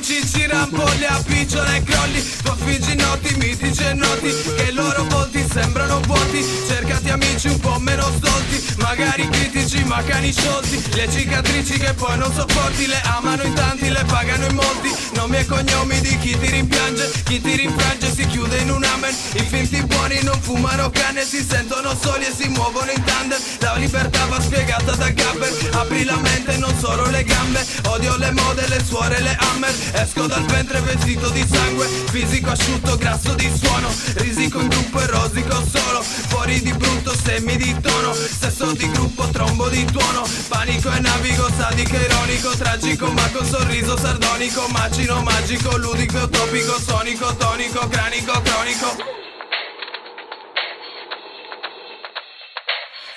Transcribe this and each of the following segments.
cici, rampolli, appicciole e crolli, tuoi noti, mitici e noti, che i loro volti sembrano vuoti. Cercati amici un po' meno stolti, magari critici ma cani sciolti. Le cicatrici che poi non sopporti, le amano in tanti, le pagano in molti. Nomi e cognomi di chi ti rimpiange, chi ti rinfrange si chiude in un amen. I finti buoni non fumano canne, si sentono soli e si muovono in tandem. La libertà va spiegata da Gabber, apri la mente non solo le gambe. Odio le mode, le suore, le hammer. Esco dal ventre vestito di sangue, fisico asciutto, grasso di suono. Risico in gruppo e rosico solo, fuori di brutto, semi di tono. Sesso di gruppo, trombo di tuono. Panico e navigo, sadico e ironico. Tragico ma con sorriso sardonico. Macino magico, ludico e utopico. Sonico, tonico, cranico, cronico.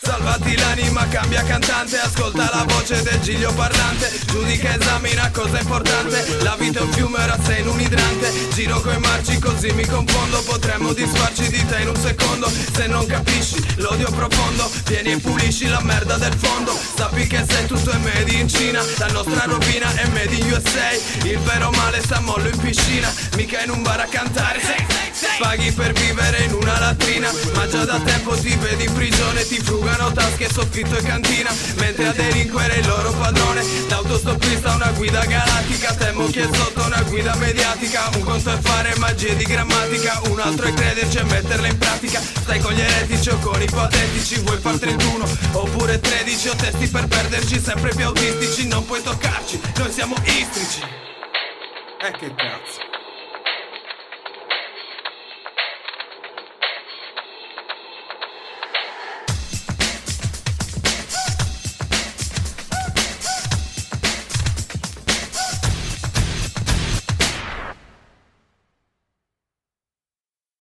Salvati l'anima, cambia cantante, ascolta la voce del giglio parlante. Giudica, esamina cosa importante. La vita è un fiume, ora sei in un idrante. Giro coi marci così mi confondo. Potremmo disfarci di te in un secondo. Se non capisci l'odio profondo, vieni e pulisci la merda del fondo. Sappi che se tutto è made in Cina, la nostra rovina è made in USA. Il vero male sta mollo in piscina, mica in un bar a cantare. Paghi per vivere in una latrina, ma già da tempo ti vedi in prigione. Ti frugano tasche, soffitto e cantina, mentre a delinquere il loro padrone. L'autostoppista una guida galattica, temo che è sotto una guida mediatica. Un conto è fare magie di grammatica, un altro è crederci e metterla in pratica. Stai con gli eretici o con i patetici, vuoi far 31 oppure 13 o testi per perderci sempre più autistici. Non puoi toccarci, noi siamo istrici. Che cazzo.